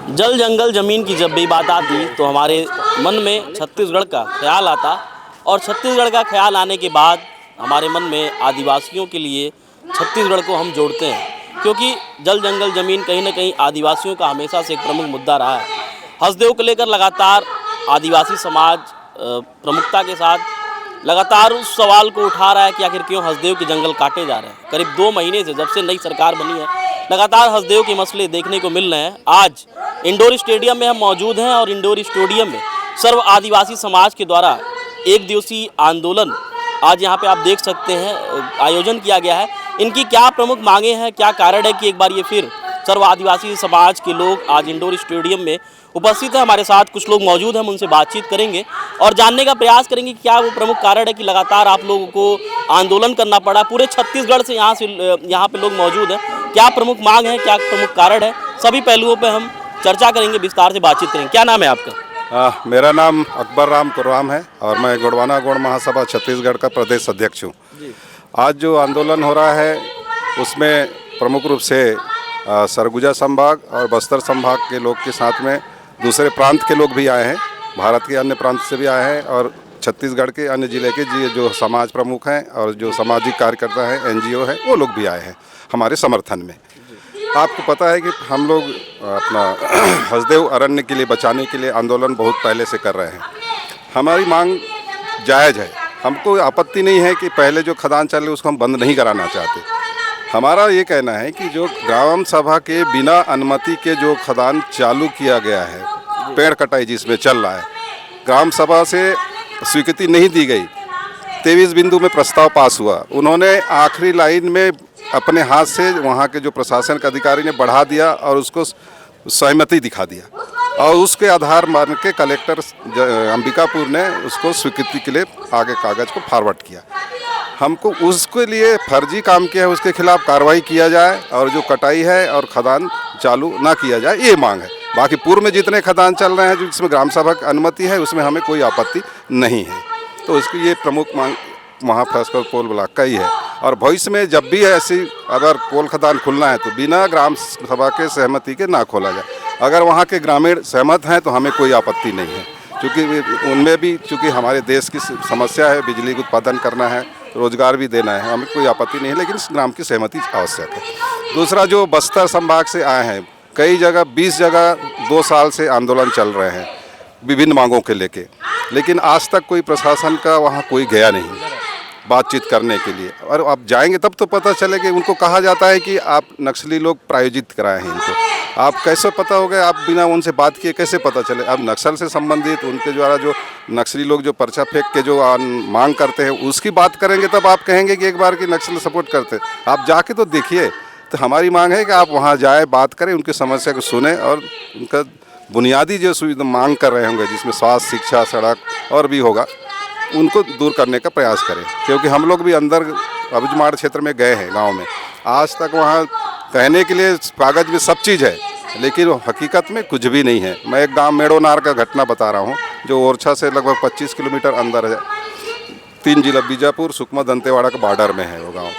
जल जंगल ज़मीन की जब भी बात आती तो हमारे मन में छत्तीसगढ़ का ख्याल आता और छत्तीसगढ़ का ख्याल आने के बाद हमारे मन में आदिवासियों के लिए छत्तीसगढ़ को हम जोड़ते हैं, क्योंकि जल जंगल ज़मीन कहीं ना कहीं आदिवासियों का हमेशा से एक प्रमुख मुद्दा रहा है। हसदेव को लेकर लगातार आदिवासी समाज प्रमुखता के साथ लगातार उस सवाल को उठा रहा है कि आखिर क्यों हसदेव के जंगल काटे जा रहे हैं। करीब 2 महीने से जब से नई सरकार बनी है लगातार हसदेव के मसले देखने को मिल रहे हैं। आज इंडोर स्टेडियम में हम मौजूद हैं और इंडोर स्टेडियम में सर्व आदिवासी समाज के द्वारा एक दिवसीय आंदोलन आज यहाँ पे आप देख सकते हैं आयोजन किया गया है। इनकी क्या प्रमुख मांगे हैं, क्या कारण है कि एक बार ये फिर सर्व आदिवासी समाज के लोग आज इंडोर स्टेडियम में उपस्थित है। हमारे साथ कुछ लोग मौजूद हैं, हम उनसे बातचीत करेंगे और जानने का प्रयास करेंगे कि क्या वो प्रमुख कारण है कि लगातार आप लोगों को आंदोलन करना पड़ा। पूरे छत्तीसगढ़ से यहाँ पे लोग मौजूद हैं। क्या प्रमुख मांग है, क्या प्रमुख कारण है, सभी पहलुओं पर हम चर्चा करेंगे, विस्तार से बातचीत करेंगे। क्या नाम है आपका? मेरा नाम अकबर राम कुर्राम है और मैं गोंडवाना गौड़ महासभा छत्तीसगढ़ का प्रदेश अध्यक्ष हूँ। आज जो आंदोलन हो रहा है उसमें प्रमुख रूप से सरगुजा संभाग और बस्तर संभाग के लोग के साथ में दूसरे प्रांत के लोग भी आए हैं, भारत के अन्य प्रांत से भी आए हैं और छत्तीसगढ़ के अन्य जिले के जो समाज प्रमुख हैं और जो सामाजिक कार्यकर्ता हैं, एनजीओ हैं, वो लोग भी आए हैं हमारे समर्थन में। आपको पता है कि हम लोग अपना हसदेव अरण्य के लिए बचाने के लिए आंदोलन बहुत पहले से कर रहे हैं। हमारी मांग जायज़ है, हमको आपत्ति नहीं है कि पहले जो खदान चल रही उसको हम बंद नहीं कराना चाहते। हमारा ये कहना है कि जो ग्राम सभा के बिना अनुमति के जो खदान चालू किया गया है, पेड़ कटाई जिसमें चल रहा है, ग्राम सभा से स्वीकृति नहीं दी गई। 23 बिंदु में प्रस्ताव पास हुआ, उन्होंने आखिरी लाइन में अपने हाथ से वहाँ के जो प्रशासन के अधिकारी ने बढ़ा दिया और उसको सहमति दिखा दिया और उसके आधार मान के कलेक्टर अंबिकापुर ने उसको स्वीकृति के लिए आगे कागज़ को फॉरवर्ड किया। हमको उसके लिए फर्जी काम किया है, उसके खिलाफ कार्रवाई किया जाए और जो कटाई है और खदान चालू ना किया जाए, ये मांग है। बाकी पूर्व में जितने खदान चल रहे हैं जिसमें ग्राम सभा की अनुमति है उसमें हमें कोई आपत्ति नहीं है। तो इसकी ये प्रमुख मांग महाफैसला कोल ब्लॉक का ही है और भविष्य में जब भी ऐसी अगर कोल खदान खुलना है तो बिना ग्राम सभा के सहमति के ना खोला जाए। अगर वहाँ के ग्रामीण सहमत हैं तो हमें कोई आपत्ति नहीं है, क्योंकि उनमें भी चूँकि हमारे देश की समस्या है, बिजली का उत्पादन करना है, रोजगार भी देना है, हमें कोई आपत्ति नहीं है, लेकिन इस ग्राम की सहमति आवश्यक है। दूसरा, जो बस्तर संभाग से आए हैं, कई जगह 20 जगह 2 साल से आंदोलन चल रहे हैं विभिन्न मांगों के लेके, लेकिन आज तक कोई प्रशासन का वहाँ कोई गया नहीं बातचीत करने के लिए। और अब जाएंगे तब तो पता चले कि उनको कहा जाता है कि आप नक्सली लोग प्रायोजित कराए हैं इनको। आप कैसे पता हो गए, आप बिना उनसे बात किए कैसे पता चले? अब नक्सल से संबंधित उनके द्वारा जो नक्सली लोग जो पर्चा फेंक के जो मांग करते हैं उसकी बात करेंगे तब आप कहेंगे कि एक बार की नक्सल सपोर्ट करते। आप जाके तो देखिए। तो हमारी मांग है कि आप वहाँ जाए, बात करें, उनकी समस्या को सुने और उनका बुनियादी जो सुविधा मांग कर रहे होंगे जिसमें स्वास्थ्य, शिक्षा, सड़क और भी होगा, उनको दूर करने का प्रयास करें। क्योंकि हम लोग भी अंदर अबुझमाड़ क्षेत्र में गए हैं गांव में, आज तक वहाँ कहने के लिए कागज़ में सब चीज़ है लेकिन हकीकत में कुछ भी नहीं है। मैं एक गांव मेड़ोनार का घटना बता रहा हूँ जो ओरछा से लगभग 25 किलोमीटर अंदर है, 3 जिला बीजापुर, सुकमा, दंतेवाड़ा का बॉर्डर में है वो गाँव।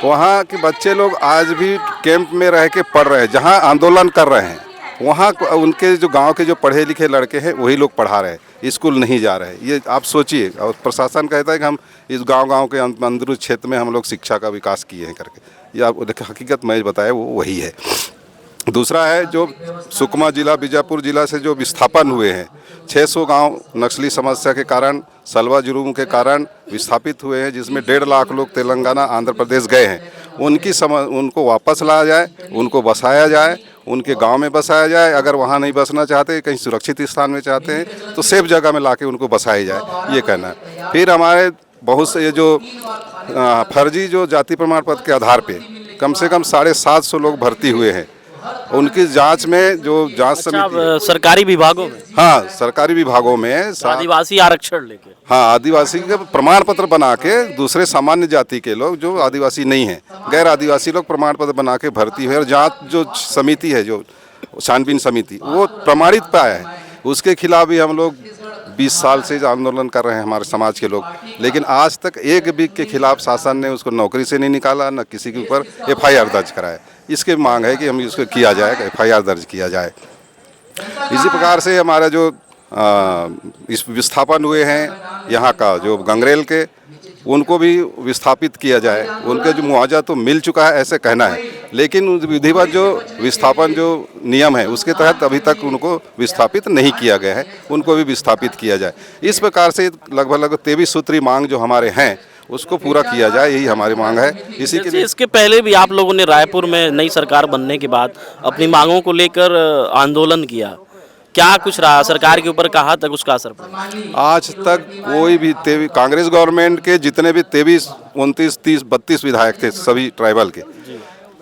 वहाँ के बच्चे लोग आज भी कैंप में रह के पढ़ रहे हैं, जहाँ आंदोलन कर रहे हैं वहाँ उनके जो गांव के जो पढ़े लिखे लड़के हैं वही लोग पढ़ा रहे हैं, स्कूल नहीं जा रहे हैं। ये आप सोचिए। और प्रशासन कहता है कि हम इस गांव के अंदरूनी क्षेत्र में हम लोग शिक्षा का विकास किए हैं करके, ये आप हकीकत मैं बताया वो वही है। दूसरा है जो सुकमा जिला, बीजापुर जिला से जो विस्थापन हुए हैं, 600 गांव नक्सली समस्या के कारण, सलवा जुर्म के कारण विस्थापित हुए हैं, जिसमें 1.5 लाख लोग तेलंगाना, आंध्र प्रदेश गए हैं। उनको वापस लाया जाए, उनको बसाया जाए, उनके गांव में बसाया जाए। अगर वहाँ नहीं बसना चाहते, कहीं सुरक्षित स्थान में चाहते हैं तो सेफ जगह में लाके उनको बसाया जाए, ये कहना है। फिर हमारे बहुत से ये जो फर्जी जो जाति प्रमाण पत्र के आधार पे कम से कम 750 लोग भर्ती हुए हैं, उनकी जांच में जो जांच समिति सरकारी विभागों में, हाँ सरकारी विभागों में आदिवासी आरक्षण लेके, हाँ आदिवासी का प्रमाण पत्र बना के दूसरे सामान्य जाति के लोग जो आदिवासी नहीं हैं, गैर आदिवासी लोग प्रमाण पत्र बना के भर्ती हुए और जांच जो समिति है, जो छानबीन समिति, वो प्रमाणित पाया है। उसके खिलाफ भी हम लोग 20 साल से आंदोलन कर रहे हैं हमारे समाज के लोग, लेकिन आज तक एक भी के खिलाफ शासन ने उसको नौकरी से नहीं निकाला, न किसी के ऊपर FIR दर्ज कराया। इसकी मांग है कि हम इसको किया जाए, FIR दर्ज किया जाए। इसी प्रकार से हमारा जो इस विस्थापन हुए हैं यहाँ का जो गंगरेल के, उनको भी विस्थापित किया जाए। उनके जो मुआवजा तो मिल चुका है ऐसे कहना है, लेकिन विधिवत जो विस्थापन जो नियम है उसके तहत अभी तक उनको विस्थापित नहीं किया गया है, उनको भी विस्थापित किया जाए। इस प्रकार से लगभग 23 सूत्री मांग जो हमारे हैं उसको पूरा किया जाए, यही हमारी मांग है। इसी के लिए इसके पहले भी आप लोगों ने रायपुर में नई सरकार बनने के बाद अपनी मांगों को लेकर आंदोलन किया, क्या कुछ रहा सरकार के ऊपर, कहाँ तक उसका असर पड़ा? आज तक कोई भी कांग्रेस गवर्नमेंट के जितने भी 23, 29, 30, 32 विधायक थे सभी ट्राइबल के,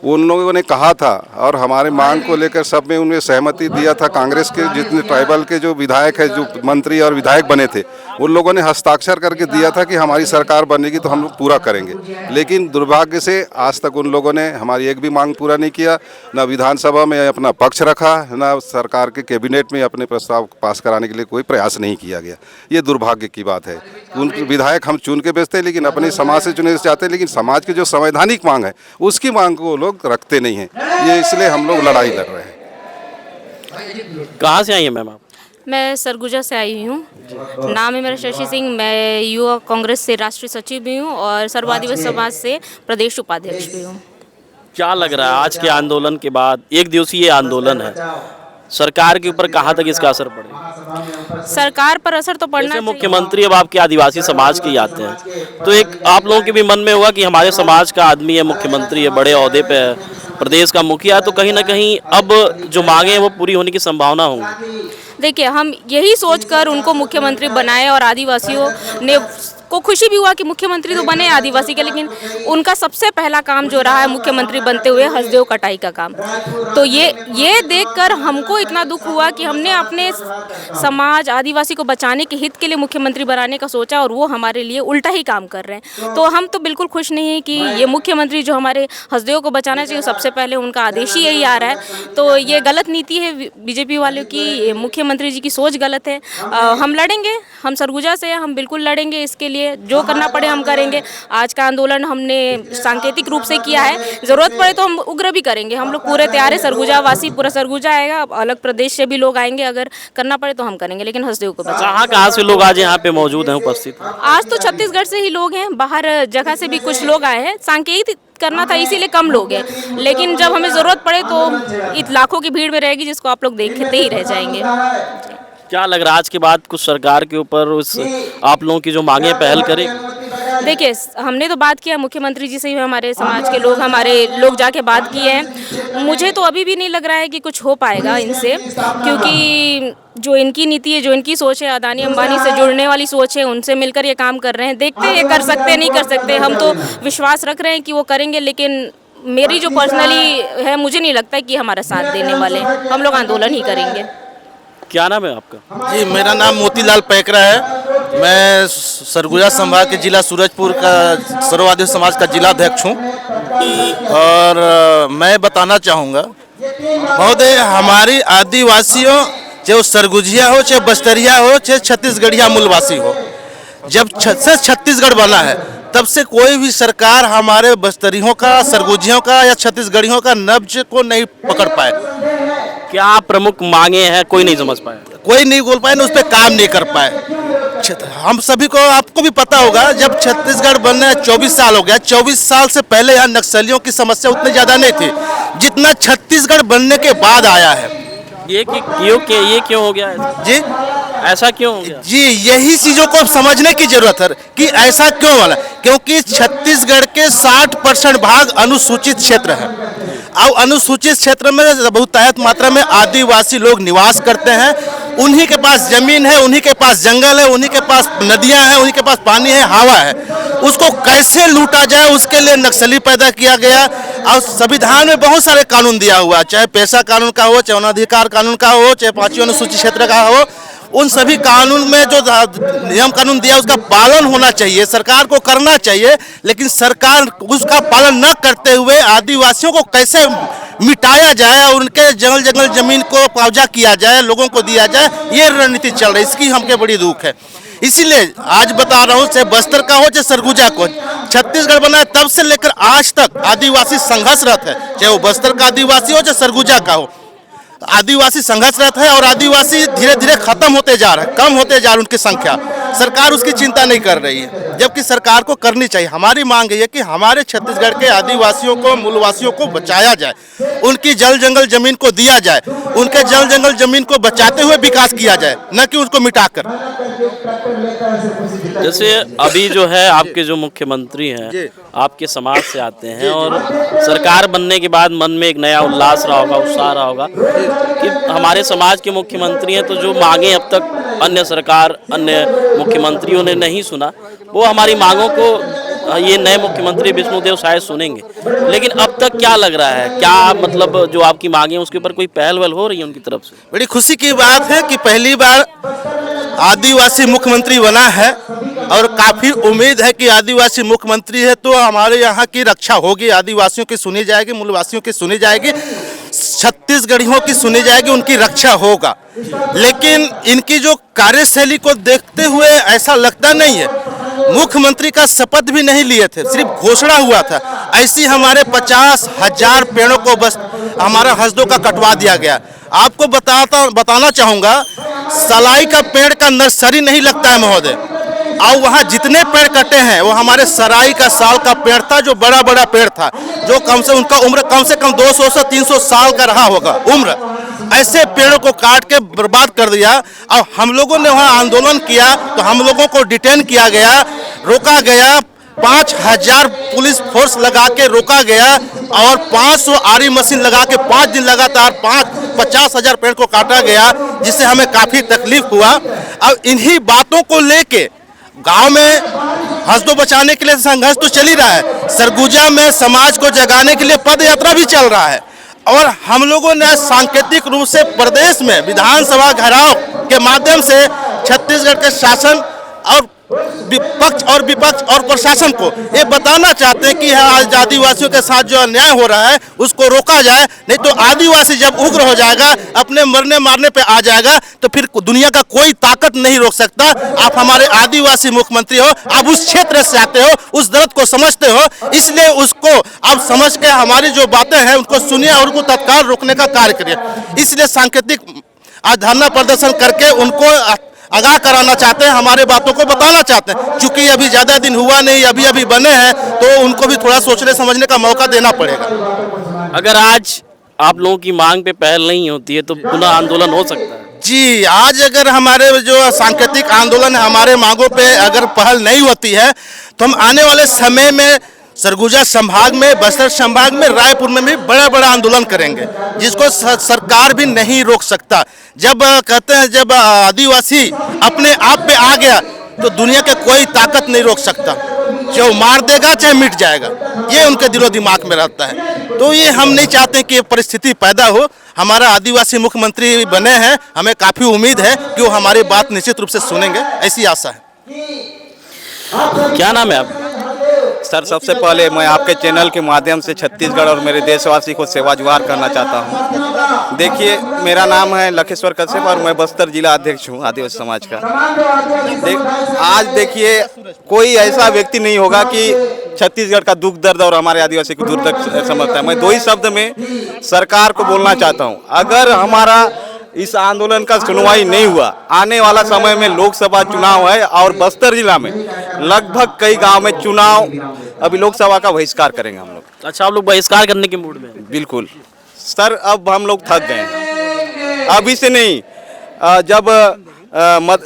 उन लोगों ने कहा था और हमारे मांग को लेकर सब में उन्हें सहमति दिया था। कांग्रेस के जितने ट्राइबल के जो विधायक है, जो मंत्री और विधायक बने थे, उन लोगों ने हस्ताक्षर करके दिया था कि हमारी सरकार बनेगी तो हम लोग पूरा करेंगे। लेकिन दुर्भाग्य से आज तक उन लोगों ने हमारी एक भी मांग पूरा नहीं किया, न विधानसभा में अपना पक्ष रखा, न सरकार के कैबिनेट में अपने प्रस्ताव पास कराने के लिए कोई प्रयास नहीं किया गया। ये दुर्भाग्य की बात है। उन विधायक हम चुन के भेजते हैं, लेकिन अपने समाज से चुने जाते हैं, लेकिन समाज की जो संवैधानिक मांग है उसकी मांग को लोग रखते नहीं हैं। ये इसलिए हम लोग लड़ाई लड़ रहे हैं। कहाँ से आई हैं मैम आप? मैं सरगुजा से आई हूँ। नाम है मेरा शशि सिंह। मैं युवा कांग्रेस से राष्ट्रीय सचिव भी हूँ और सर्व आदिवासी समाज से प्रदेश उपाध्यक्ष भी हूँ। क्या लग रहा है आज के आंदोलन के बाद, एक दिवसीय आंदोलन है, सरकार के ऊपर कहाँ तक इसका असर पड़ेगा? सरकार पर असर तो पड़ना जैसे चाहिए। मुख्यमंत्री अब आपके आदिवासी समाज के ही आते हैं, तो एक आप लोगों के भी मन में होगा कि हमारे समाज का आदमी है, मुख्यमंत्री है, बड़े ओहदे पे है, प्रदेश का मुखिया है, तो कहीं ना कहीं अब जो मांगे हैं वो पूरी होने की संभावना होंगी। देखिए, हम यही सोचकर उनको मुख्यमंत्री बनाए और आदिवासियों ने को खुशी भी हुआ कि मुख्यमंत्री तो बने आदिवासी के, लेकिन उनका सबसे पहला काम जो रहा है मुख्यमंत्री बनते हुए हसदेव कटाई का काम। तो ये देखकर हमको इतना दुख हुआ कि हमने अपने समाज आदिवासी को बचाने के हित के लिए मुख्यमंत्री बनाने का सोचा और वो हमारे लिए उल्टा ही काम कर रहे हैं। तो हम तो बिल्कुल खुश नहीं है कि ये मुख्यमंत्री जो हमारे हसदेव को बचाना चाहिए, सबसे पहले उनका आदेश ही यही आ रहा है। तो ये गलत नीति है बीजेपी वालों की, मुख्यमंत्री जी की सोच गलत है। हम लड़ेंगे, हम सरगुजा से हम बिल्कुल लड़ेंगे, इसके लिए जो करना पड़े हम करेंगे। आज का आंदोलन हमने सांकेतिक रूप से किया है, जरूरत पड़े तो हम उग्र भी करेंगे। हम लोग पूरे तैयार है, सरगुजा वासी पूरा सरगुजा आएगा, अलग प्रदेश से भी लोग आएंगे, अगर करना पड़े तो हम करेंगे, लेकिन हसदेव को बचाएंगे। कहाँ से लोग आज यहाँ पे मौजूद हैं, उपस्थित हैं? आज तो छत्तीसगढ़ से ही लोग हैं, बाहर जगह से भी कुछ लोग आए हैं। सांकेतिक करना था इसीलिए कम लोग हैं, लेकिन जब हमें जरूरत पड़े तो लाखों की भीड़ में रहेगी, जिसको आप लोग देखते ही रह जाएंगे। क्या लग रहा है आज के बाद कुछ सरकार के ऊपर उस आप लोगों की जो मांगे पहल करेगी? देखिए, हमने तो बात किया मुख्यमंत्री जी से ही, हमारे समाज के लोग, हमारे लोग जाके बात किए हैं। मुझे तो अभी भी नहीं लग रहा है कि कुछ हो पाएगा इनसे, क्योंकि जो इनकी नीति है, जो इनकी सोच है, अदानी अंबानी से जुड़ने वाली सोच है, उनसे मिलकर ये काम कर रहे हैं। देखते हैं ये कर सकते हैं नहीं कर सकते। हम तो विश्वास रख रहे हैं कि वो करेंगे, लेकिन मेरी जो पर्सनली है, मुझे नहीं लगता कि हमारा साथ देने वाले। हम लोग आंदोलन ही करेंगे। क्या नाम है आपका? जी, मेरा नाम मोतीलाल पैकरा है। मैं सरगुजा संभाग के जिला सूरजपुर का सर्व आदिवासी समाज का जिलाध्यक्ष हूँ। और मैं बताना चाहूँगा महोदय, हमारी आदिवासियों, चाहे सरगुजिया हो, चाहे बस्तरिया हो, चाहे छत्तीसगढ़िया मूलवासी हो, जब से छत्तीसगढ़ बना है तब से कोई भी सरकार हमारे बस्तरियों का, सरगुजियों का या छत्तीसगढ़ियों का नब्ज को नहीं पकड़ पाए। क्या प्रमुख मांगे हैं, कोई नहीं समझ पाया? कोई नहीं बोल पाए, उस पर काम नहीं कर पाए। हम सभी को, आपको भी पता होगा, जब छत्तीसगढ़ बनने 24 साल हो गया, 24 साल से पहले यहाँ नक्सलियों की समस्या उतनी ज़्यादा नहीं थी जितना छत्तीसगढ़ बनने के बाद आया है। ये क्यों हो गया है? जी, ऐसा क्यों हो गया? जी, यही चीज़ों को समझने की जरूरत है कि ऐसा क्यों वाला, क्योंकि छत्तीसगढ़ के 60% भाग अनुसूचित क्षेत्र है। अब अनुसूचित क्षेत्र में बहुतायत मात्रा में आदिवासी लोग निवास करते हैं। उन्हीं के पास जमीन है, उन्हीं के पास जंगल है, उन्हीं के पास नदियां हैं, उन्हीं के पास पानी है, हवा है। उसको कैसे लूटा जाए, उसके लिए नक्सली पैदा किया गया। और संविधान में बहुत सारे कानून दिया हुआ, चाहे पेशा कानून का हो, चाहे वनाधिकार कानून का हो, चाहे 5वीं अनुसूचित क्षेत्र का हो, उन सभी कानून में जो नियम कानून दिया उसका पालन होना चाहिए, सरकार को करना चाहिए। लेकिन सरकार उसका पालन न करते हुए आदिवासियों को कैसे मिटाया जाए और उनके जंगल जमीन को कब्जा किया जाए, लोगों को दिया जाए, ये रणनीति चल रही है। इसकी हमके बड़ी दुख है। इसीलिए आज बता रहा हूँ, चाहे बस्तर का हो, चाहे सरगुजा को, छत्तीसगढ़ बना है तब से लेकर आज तक आदिवासी संघर्षरत है, चाहे वो बस्तर का आदिवासी हो, चाहे सरगुजा का हो। आदिवासी संघर्षरत है और आदिवासी धीरे धीरे खत्म होते जा रहे हैं, कम होते जा रहे हैं उनकी संख्या। सरकार उसकी चिंता नहीं कर रही है, जबकि सरकार को करनी चाहिए। हमारी मांग है कि हमारे छत्तीसगढ़ के आदिवासियों को, मूलवासियों को बचाया जाए, उनकी जल जंगल जमीन को दिया जाए, उनके जल जंगल जमीन को बचाते हुए विकास किया जाए, न कि उसको मिटाकर। जैसे अभी जो है आपके जो मुख्यमंत्री हैं आपके समाज से आते हैं और सरकार बनने के बाद मन में एक नया उल्लास रहा होगा, उत्साह रहा होगा कि हमारे समाज के मुख्यमंत्री हैं, तो जो मांगे अब तक अन्य सरकार, अन्य मुख्यमंत्रियों ने नहीं सुना, वो हमारी मांगों को ये नए मुख्यमंत्री विष्णुदेव शायद सुनेंगे। लेकिन अब तक क्या लग रहा है, क्या मतलब जो आपकी मांगे हैं उसके ऊपर कोई पहल वहल हो रही है उनकी तरफ से? बड़ी खुशी की बात है कि पहली बार आदिवासी मुख्यमंत्री बना है और काफ़ी उम्मीद है कि आदिवासी मुख्यमंत्री है तो हमारे यहाँ की रक्षा होगी, आदिवासियों की सुनी जाएगी, मूलवासियों की सुनी जाएगी, छत्तीसगढ़ियों की सुनी जाएगी, उनकी रक्षा होगा। लेकिन इनकी जो कार्यशैली को देखते हुए ऐसा लगता नहीं है, मुख्यमंत्री का शपथ भी नहीं लिए थे, सिर्फ घोषणा हुआ था। ऐसी हमारे 50,000 पेड़ों को बस हमारा हसदों का कटवा दिया गया। आपको बताना चाहूँगा, सलाई का पेड़ का नर्सरी नहीं लगता है महोदय, और वहाँ जितने पेड़ कटे हैं वो हमारे सराई का साल का पेड़ था, जो बड़ा बड़ा पेड़ था, जो कम से उनका उम्र कम से कम 200 से 300 साल का रहा होगा उम्र। ऐसे पेड़ों को काट के बर्बाद कर दिया। और हम लोगों ने वहाँ आंदोलन किया तो हम लोगों को डिटेन किया गया, रोका गया, 5,000 पुलिस फोर्स लगा के रोका गया और 500 आरी मशीन लगा के 5 दिन लगातार 50,000 पेड़ को काटा गया, जिससे हमें काफ़ी तकलीफ हुआ। अब इन्हीं बातों को लेके गांव में हसदो बचाने के लिए संघर्ष तो चल ही रहा है, सरगुजा में समाज को जगाने के लिए पद यात्रा भी चल रहा है। और हम लोगों ने सांकेतिक रूप से प्रदेश में विधानसभा घेराव के माध्यम से छत्तीसगढ़ के शासन और विपक्ष और प्रशासन को ये बताना चाहते हैं कि आज आदिवासियों के साथ जो अन्याय हो रहा है उसको रोका जाए, नहीं तो आदिवासी जब उग्र हो जाएगा, अपने मरने मारने पे आ जाएगा, तो फिर दुनिया का कोई ताकत नहीं रोक सकता। आप हमारे आदिवासी मुख्यमंत्री हो, आप उस क्षेत्र से आते हो, उस दर्द को समझते हो, इसलिए उसको आप समझ के हमारी जो बातें हैं उनको सुनिए और उनको तत्काल रोकने का कार्य करिए। इसलिए सांकेतिक आज धरना प्रदर्शन करके उनको आगाह कराना चाहते हैं, हमारे बातों को बताना चाहते हैं। चूंकि अभी ज़्यादा दिन हुआ नहीं, अभी अभी बने हैं, तो उनको भी थोड़ा सोचने समझने का मौका देना पड़ेगा। अगर आज आप लोगों की मांग पे पहल नहीं होती है तो पुनः आंदोलन हो सकता है? जी, आज अगर हमारे जो सांकेतिक आंदोलन है, हमारे मांगों पे अगर पहल नहीं होती है तो हम आने वाले समय में सरगुजा संभाग में, बस्तर संभाग में, रायपुर में भी बड़ा बड़ा आंदोलन करेंगे, जिसको सरकार भी नहीं रोक सकता। जब कहते हैं जब आदिवासी अपने आप पे आ गया तो दुनिया के कोई ताकत नहीं रोक सकता, जो मार देगा चाहे मिट जाएगा, ये उनके दिलो दिमाग में रहता है। तो ये हम नहीं चाहते कि ये परिस्थिति पैदा हो। हमारा आदिवासी मुख्यमंत्री बने हैं, हमें काफ़ी उम्मीद है कि वो हमारी बात निश्चित रूप से सुनेंगे, ऐसी आशा है। क्या नाम है आप? सर, सबसे पहले मैं आपके चैनल के माध्यम से छत्तीसगढ़ और मेरे देशवासी को सेवा जुहार करना चाहता हूं। देखिए, मेरा नाम है लखेश्वर कश्यप और मैं बस्तर जिला अध्यक्ष हूं आदिवासी समाज का। आज देखिए, कोई ऐसा व्यक्ति नहीं होगा कि छत्तीसगढ़ का दुख दर्द और हमारे आदिवासी को दूर तक समझता है। मैं 2 ही शब्द में सरकार को बोलना चाहता हूँ, अगर हमारा इस आंदोलन का सुनवाई नहीं हुआ, आने वाला समय में लोकसभा चुनाव है और बस्तर जिला में लगभग कई गांव में चुनाव, अभी लोकसभा का बहिष्कार करेंगे हम लोग। अच्छा, आप लोग बहिष्कार करने के मूड में? बिल्कुल सर, अब हम लोग थक गए हैं। अभी से नहीं, जब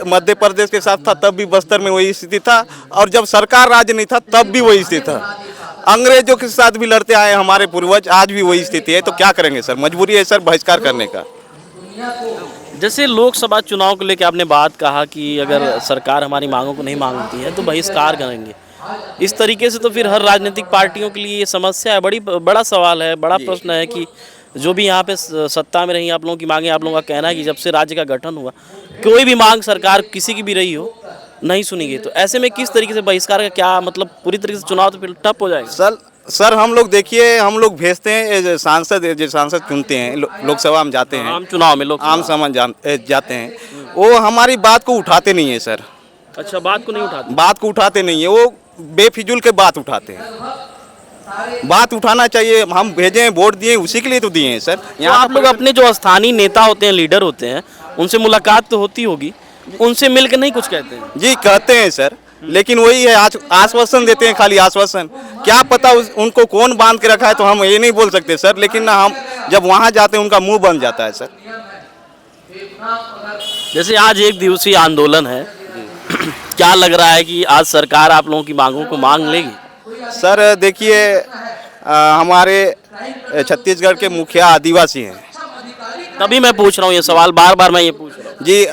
मध्य प्रदेश के साथ था तब भी बस्तर में वही स्थिति था, और जब सरकार राज्य नहीं था तब भी वही स्थिति था। अंग्रेजों के साथ भी लड़ते आए हमारे पूर्वज, आज भी वही स्थिति है। तो क्या करेंगे सर, मजबूरी है सर बहिष्कार करने का। जैसे लोकसभा चुनाव को लेकर आपने बात कहा कि अगर सरकार हमारी मांगों को नहीं मांगती है तो बहिष्कार करेंगे, इस तरीके से तो फिर हर राजनीतिक पार्टियों के लिए ये समस्या है, बड़ा सवाल है, बड़ा प्रश्न है कि जो भी यहाँ पे सत्ता में रही आप लोगों की मांगे, आप लोगों का कहना है कि जब से राज्य का गठन हुआ कोई भी मांग सरकार किसी की भी रही हो नहीं सुनी गई, तो ऐसे में किस तरीके से बहिष्कार का क्या मतलब, पूरी तरीके से चुनाव तो फिर ठप हो जाएगा? सर हम लोग देखिए, हम लोग भेजते हैं सांसद चुनते हैं, लोकसभा में जाते हैं, आम चुनाव में लोग आम समाज जाते हैं, वो हमारी बात को उठाते नहीं है सर। अच्छा, बात को नहीं उठाते? बात को उठाते नहीं है, वो बेफिजूल के बात उठाते हैं। बात उठाना चाहिए। हम भेजे वोट दिए उसी के लिए तो दिए हैं सर। तो आप लोग अपने जो स्थानीय नेता होते हैं, लीडर होते हैं, उनसे मुलाकात तो होती होगी, उनसे मिलकर नहीं कुछ कहते हैं? जी कहते हैं सर, लेकिन वही है, आज आश्वासन देते हैं, खाली आश्वासन। क्या पता उनको कौन बांध के रखा है, तो हम ये नहीं बोल सकते सर, लेकिन ना हम जब वहाँ जाते हैं उनका मुंह बन जाता है सर। जैसे आज एक दिवसीय आंदोलन है, क्या लग रहा है कि आज सरकार आप लोगों की मांगों को मांग लेगी? सर देखिए, हमारे छत्तीसगढ़ के मुखिया आदिवासी हैं। तभी मैं पूछ रहा हूँ ये सवाल, बार बार मैं ये पूछ रहा हूँ जी।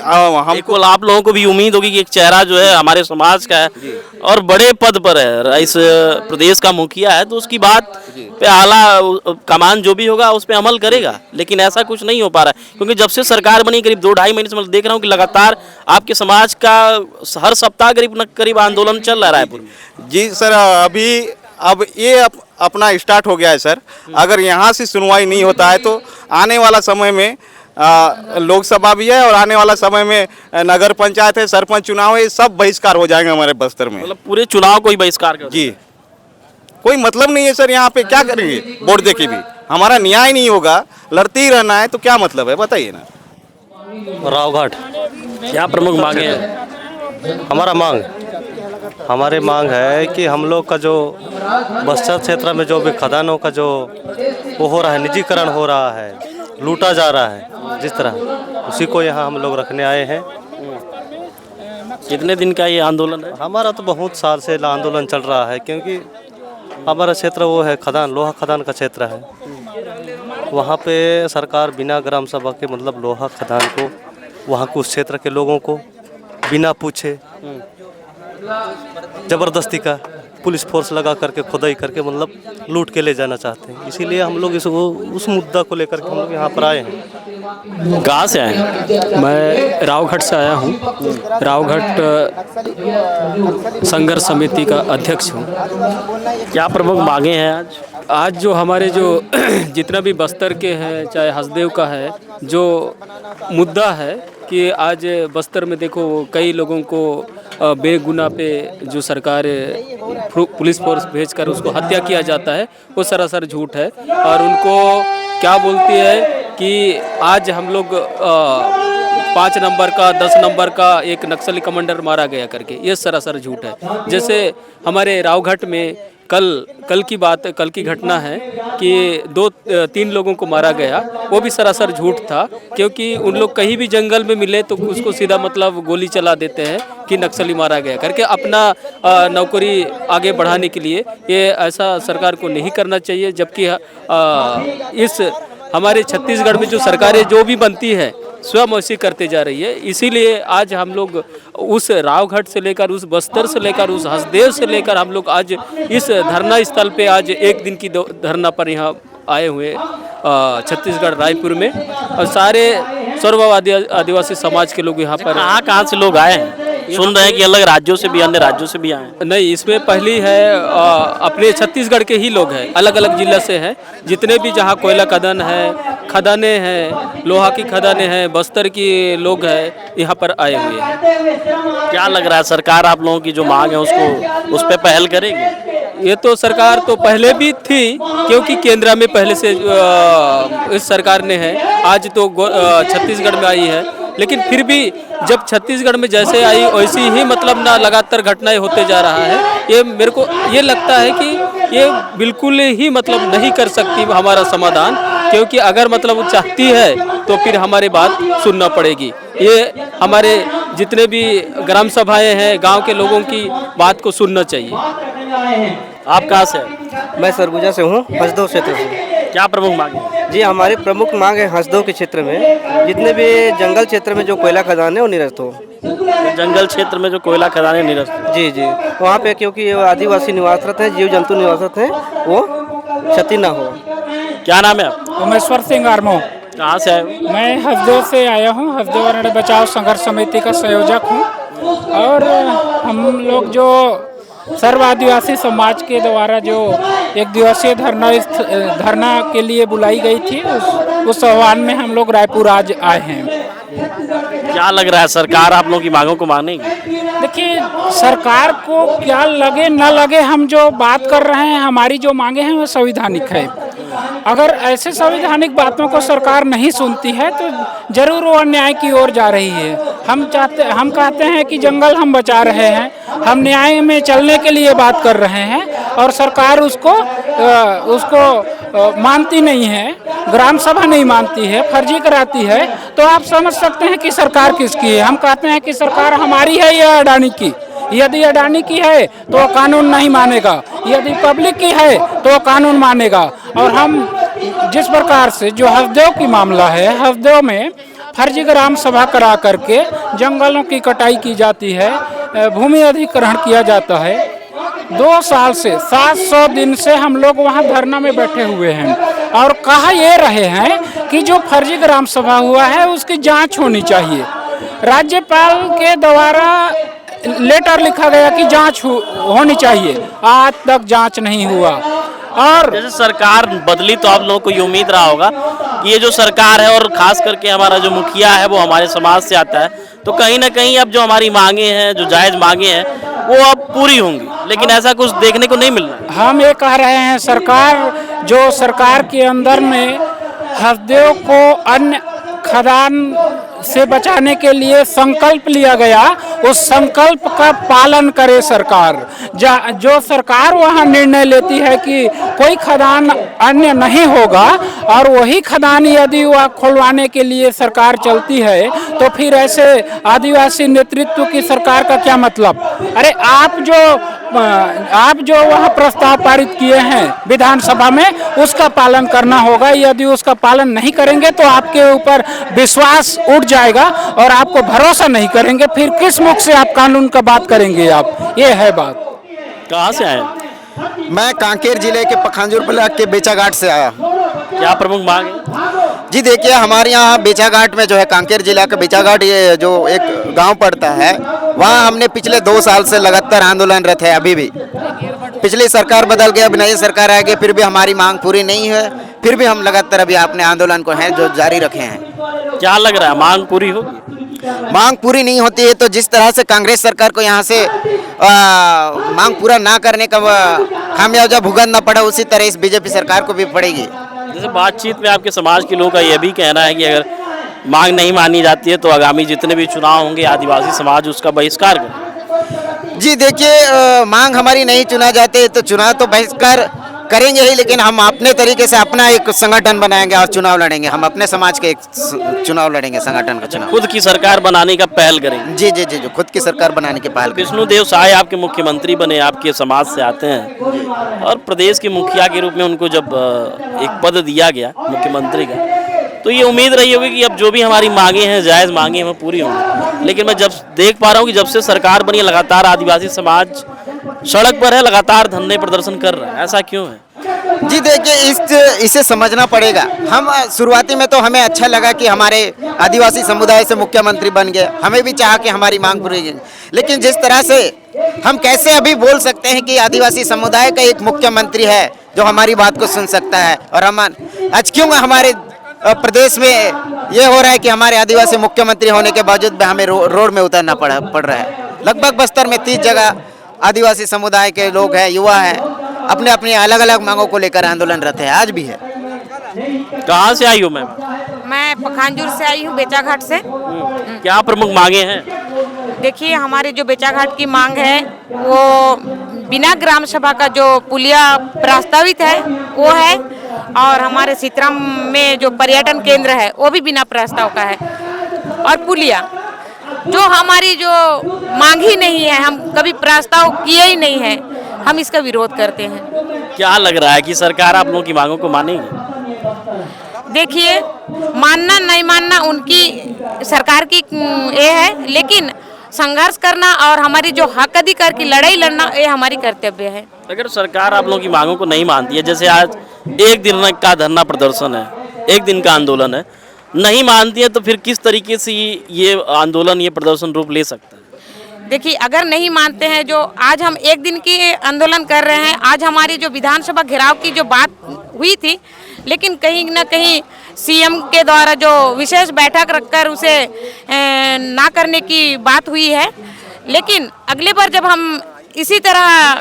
हमको आप लोगों को भी उम्मीद होगी कि एक चेहरा जो है हमारे समाज का है और बड़े पद पर है, इस प्रदेश का मुखिया है, तो उसकी बात पे आला कमान जो भी होगा उस पर अमल करेगा। लेकिन ऐसा कुछ नहीं हो पा रहा है, क्योंकि जब से सरकार बनी करीब 2-2.5 महीने से मैं देख रहा हूँ कि लगातार आपके समाज का हर सप्ताह करीब आंदोलन चल रहा है रायपुर में। जी सर, अब ये अपना स्टार्ट हो गया है सर। अगर यहाँ से सुनवाई नहीं होता है तो आने वाला समय में लोकसभा भी है और आने वाला समय में नगर पंचायत है, सरपंच चुनाव है, ये सब बहिष्कार हो जाएंगे हमारे बस्तर में। मतलब पूरे चुनाव को ही बहिष्कार कर जी, कोई मतलब नहीं है सर। यहाँ पे क्या करेंगे वोट दे के भी? हमारा न्याय नहीं होगा, लड़ते ही रहना है, तो क्या मतलब है बताइए ना। रावघाट क्या प्रमुख मांगे हैं? हमारे मांग है कि हम लोग का जो बस्तर क्षेत्र में जो भी खदानों का जो वो हो रहा है, निजीकरण हो रहा है, लूटा जा रहा है जिस तरह, उसी को यहाँ हम लोग रखने आए हैं। कितने दिन का ये आंदोलन है? हमारा तो बहुत साल से आंदोलन चल रहा है, क्योंकि हमारा क्षेत्र वो है खदान, लोहा खदान का क्षेत्र है। वहाँ पे सरकार बिना ग्राम सभा के, मतलब लोहा खदान को, वहाँ के उस क्षेत्र के लोगों को बिना पूछे ज़बरदस्ती का पुलिस फोर्स लगा करके खुदाई करके मतलब लूट के ले जाना चाहते हैं। इसीलिए हम लोग उस मुद्दा को लेकर के हम लोग यहाँ पर आए हैं। कहाँ से आए हैं? मैं रावघाट से आया हूँ। रावघाट संघर्ष समिति का अध्यक्ष हूँ। क्या प्रमुख मांगे हैं आज? आज जो हमारे जो जितना भी बस्तर के हैं, चाहे हसदेव का है, जो मुद्दा है कि आज बस्तर में देखो कई लोगों को बेगुनाह पे जो सरकार पुलिस फोर्स भेजकर उसको हत्या किया जाता है, वो सरासर झूठ है। और उनको क्या बोलती है कि आज हम लोग 5 नंबर का 10 नंबर का एक नक्सली कमांडर मारा गया करके, ये सरासर झूठ है। जैसे हमारे रावघाट में कल की घटना है कि 2-3 लोगों को मारा गया, वो भी सरासर झूठ था, क्योंकि उन लोग कहीं भी जंगल में मिले तो उसको सीधा मतलब गोली चला देते हैं कि नक्सली मारा गया करके, अपना नौकरी आगे बढ़ाने के लिए। ये ऐसा सरकार को नहीं करना चाहिए। जबकि इस हमारे छत्तीसगढ़ में जो सरकारें जो भी बनती है स्वयं ऐसी करते जा रही है। इसीलिए आज हम लोग उस रावघाट से लेकर, उस बस्तर से लेकर, उस हसदेव से लेकर हम लोग आज इस धरना स्थल पे आज एक दिन की धरना पर यहाँ आए हुए छत्तीसगढ़ रायपुर में। और सारे सर्ववादी आदिवासी समाज के लोग यहाँ पर। कहाँ से लोग आए हैं? सुन रहे हैं कि अलग राज्यों से भी, अन्य राज्यों से भी आए हैं। नहीं, इसमें पहली है अपने छत्तीसगढ़ के ही लोग हैं, अलग अलग जिला से हैं। जितने भी जहाँ कोयला खदान है, खदानें हैं, लोहा की खदानें हैं, बस्तर की लोग हैं, यहाँ पर आए हुए हैं। क्या लग रहा है सरकार आप लोगों की जो मांग है उसको उस पर पहल करेगी? ये तो सरकार तो पहले भी थी, क्योंकि केंद्र में पहले से इस सरकार ने है, आज तो छत्तीसगढ़ में आई है। लेकिन फिर भी जब छत्तीसगढ़ में जैसे आई वैसी ही मतलब ना लगातार घटनाएं होते जा रहा है। ये मेरे को ये लगता है कि ये बिल्कुल ही मतलब नहीं कर सकती हमारा समाधान, क्योंकि अगर मतलब वो चाहती है तो फिर हमारी बात सुनना पड़ेगी। ये हमारे जितने भी ग्राम सभाएं हैं, गांव के लोगों की बात को सुनना चाहिए। आप कहाँ से हैं? मैं सरगुजा से हूँ, हसदेव क्षेत्र से। क्या प्रमुख मांगे हैं? जी, हमारी प्रमुख मांग है हसदेव के क्षेत्र में जितने भी जंगल क्षेत्र में जो कोयला खदान है वो निरस्त हो। जंगल क्षेत्र में जो कोयला खदानें निरस्त हैं। जी जी, वहाँ पे क्योंकि आदिवासी निवासरत हैं, जीव जंतु निवासरत हैं, वो क्षति ना हो। क्या नाम है आप? उमेश्वर सिंह आर्मो। कहाँ से आए? मैं हसदेव से आया हूँ, हसदेव अरण्य बचाओ संघर्ष समिति का संयोजक हूँ। और हम लोग जो सर्व आदिवासी समाज के द्वारा जो एक दिवसीय धरना के लिए बुलाई गई थी, उस आह्वान में हम लोग रायपुर आज आए हैं। क्या लग रहा है, सरकार आप लोगों की मांगों को मानेगी? देखिए, सरकार को क्या लगे न लगे, हम जो बात कर रहे हैं, हमारी जो मांगे हैं वो संवैधानिक है। अगर ऐसे संवैधानिक बातों को सरकार नहीं सुनती है तो जरूर वो अन्याय की ओर जा रही है। हम कहते हैं कि जंगल हम बचा रहे हैं, हम न्याय में चलने के लिए बात कर रहे हैं और सरकार उसको मानती नहीं है, ग्राम सभा नहीं मानती है, फर्जी कराती है, तो आप समझ सकते हैं कि सरकार किसकी है। हम कहते हैं कि सरकार हमारी है या अडानी की। यदि अडानी की है तो कानून नहीं मानेगा, यदि पब्लिक की है तो कानून मानेगा। और हम जिस प्रकार से जो हसदेव की मामला है, हसदेव में फर्जी ग्राम सभा करा करके जंगलों की कटाई की जाती है, भूमि अधिग्रहण किया जाता है। 2 साल से 700 दिन से हम लोग वहाँ धरना में बैठे हुए हैं और कहा ये रहे हैं कि जो फर्जी ग्राम सभा हुआ है उसकी जांच होनी चाहिए। राज्यपाल के द्वारा लेटर लिखा गया कि जांच होनी चाहिए, आज तक जांच नहीं हुआ। और जैसे सरकार बदली तो आप लोगों को ये उम्मीद रहा होगा कि ये जो सरकार है और खास करके हमारा जो मुखिया है वो हमारे समाज से आता है, तो कहीं ना कहीं अब जो हमारी मांगे हैं, जो जायज़ मांगे हैं, वो अब पूरी होंगी, लेकिन ऐसा कुछ देखने को नहीं मिल रहा। हम ये कह रहे हैं, सरकार के अंदर में हसदेव को अन्य खदान से बचाने के लिए संकल्प लिया गया, उस संकल्प का पालन करे सरकार। जो सरकार वहाँ निर्णय लेती है कि कोई खदान अन्य नहीं होगा और वही खदान यदि वह खुलवाने के लिए सरकार चलती है तो फिर ऐसे आदिवासी नेतृत्व की सरकार का क्या मतलब? अरे आप जो वहाँ प्रस्ताव पारित किए हैं विधानसभा में, उसका पालन करना होगा। यदि उसका पालन नहीं करेंगे तो आपके ऊपर विश्वास उठ जाएगा और आपको भरोसा नहीं करेंगे, फिर किस मुख से आप कानून का बात करेंगे आप? ये है बात। कहाँ से आए? मैं कांकेर जिले के पखांजूर ब्लॉक के बेचाघाट से आया। क्या प्रमुख मांग है? जी देखिए, हमारे यहाँ बेचाघाट में जो है, कांकेर जिला का बेचाघाट ये जो एक गांव पड़ता है, वहाँ हमने पिछले 2 साल से लगातार आंदोलनरत है। अभी भी पिछली सरकार बदल गई, अब नई सरकार आ गई, फिर भी हमारी मांग पूरी नहीं है। फिर भी हम लगातार अभी अपने आंदोलन को है जो जारी रखे हैं। क्या लग रहा है, मांग पूरी होगी? मांग पूरी नहीं होती है तो जिस तरह से कांग्रेस सरकार को यहाँ से मांग पूरा ना करने का खामियाजा भुगतना पड़ा, उसी तरह इस बीजेपी सरकार को भी पड़ेगी। जैसे बातचीत में आपके समाज के लोगों का यह भी कहना है कि अगर मांग नहीं मानी जाती है तो आगामी जितने भी चुनाव होंगे आदिवासी समाज उसका बहिष्कार करेगा। जी देखिए, मांग हमारी नहीं चुना जाते तो चुनाव तो बहिष्कार करेंगे ही, लेकिन हम अपने तरीके से अपना एक संगठन बनाएंगे और चुनाव लड़ेंगे। हम अपने समाज के एक चुनाव लड़ेंगे, संगठन का चुनाव। खुद की सरकार बनाने का पहल करेंगे? जी जी जी, जो खुद की सरकार बनाने की पहल। विष्णुदेव साय आपके मुख्यमंत्री बने, आपके समाज से आते हैं और प्रदेश के मुखिया के रूप में उनको जब एक पद दिया गया मुख्यमंत्री का, तो ये उम्मीद रही होगी कि अब जो भी हमारी मांगे हैं, जायज़ मांगे हैं, वो पूरी होंगी। लेकिन मैं जब देख पा रहा हूँ कि जब से सरकार बनी लगातार आदिवासी समाज सड़क पर है, लगातार धरने प्रदर्शन कर रहा है, ऐसा क्यों है? जी देखिए, इसे समझना पड़ेगा। हम शुरुआती में तो हमें अच्छा लगा कि हमारे आदिवासी समुदाय से मुख्यमंत्री बन गए, हमें भी चाहा कि हमारी मांग पूरी होगी। लेकिन जिस तरह से हम कैसे अभी बोल सकते हैं कि आदिवासी समुदाय का एक मुख्यमंत्री है जो हमारी बात को सुन सकता है, और हम आज क्यों हमारे प्रदेश में ये हो रहा है कि हमारे आदिवासी मुख्यमंत्री होने के बावजूद भी हमें रोड में उतरना पड़ रहा है। लगभग बस्तर में 30 जगह आदिवासी समुदाय के लोग हैं, युवा हैं, अपने अपनी अलग अलग मांगों को लेकर आंदोलनरत है, आज भी है। कहाँ से आई हो मैम? मैं पखांजूर से आई हूँ, बेचाघाट से। क्या प्रमुख मांगे हैं? देखिए, हमारे जो बेचाघाट की मांग है वो बिना ग्राम सभा का जो पुलिया प्रस्तावित है वो है, और हमारे सीतराम में जो पर्यटन केंद्र है वो भी बिना प्रस्ताव का है, और पुलिया जो हमारी जो मांग ही नहीं है, हम कभी प्रस्ताव किए ही नहीं है, हम इसका विरोध करते हैं। क्या लग रहा है कि सरकार आप लोगों की मांगों को मानेगी? देखिए, मानना नहीं मानना उनकी सरकार की ये है, लेकिन संघर्ष करना और हमारी जो हक अधिकार की लड़ाई लड़ना ये हमारी कर्तव्य है। अगर सरकार आप लोगों की मांगों को नहीं मानती है, जैसे आज 1 दिन का धरना प्रदर्शन है, 1 दिन का आंदोलन है, नहीं मानती है, तो फिर किस तरीके से ये आंदोलन, ये प्रदर्शन रूप ले सकता है? देखिए, अगर नहीं मानते हैं, जो आज हम 1 दिन की आंदोलन कर रहे हैं, आज हमारी जो विधानसभा घेराव की जो बात हुई थी, लेकिन कहीं ना कहीं सीएम के द्वारा जो विशेष बैठक रखकर उसे ना करने की बात हुई है। लेकिन अगले बार जब हम इसी तरह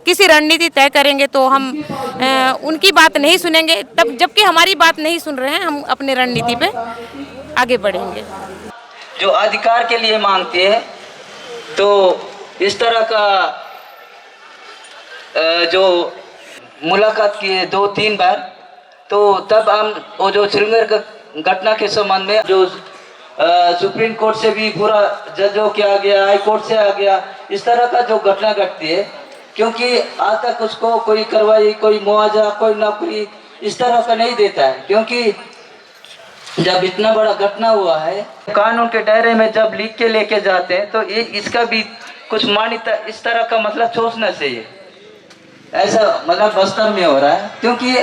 किसी रणनीति तय करेंगे तो हम उनकी बात नहीं सुनेंगे, तब जबकि हमारी बात नहीं सुन रहे हैं, हम अपनी रणनीति पे आगे बढ़ेंगे। जो अधिकार के लिए मांगते हैं तो इस तरह का जो मुलाकात किए 2-3 बार, तो तब हम वो जो श्रृंगार घटना के संबंध में जो सुप्रीम कोर्ट से भी पूरा जज हो के आ गया, हाई कोर्ट से आ गया, इस तरह का जो घटना घटती है, क्योंकि आज तक उसको कोई कार्रवाई, कोई मुआवजा, कोई नौकरी इस तरह का नहीं देता है। क्योंकि जब इतना बड़ा घटना हुआ है, कानून के दायरे में जब लिख के लेके जाते हैं तो ये इसका भी कुछ मान्यता इस तरह का मतलब सोचना चाहिए। ऐसा मतलब बस्तर में हो रहा है, क्योंकि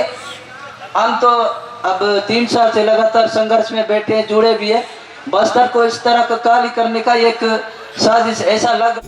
हम तो अब 3 साल से लगातार संघर्ष में बैठे हैं, जुड़े भी है। बस्तर को इस तरह का काली करने का एक साजिश ऐसा लग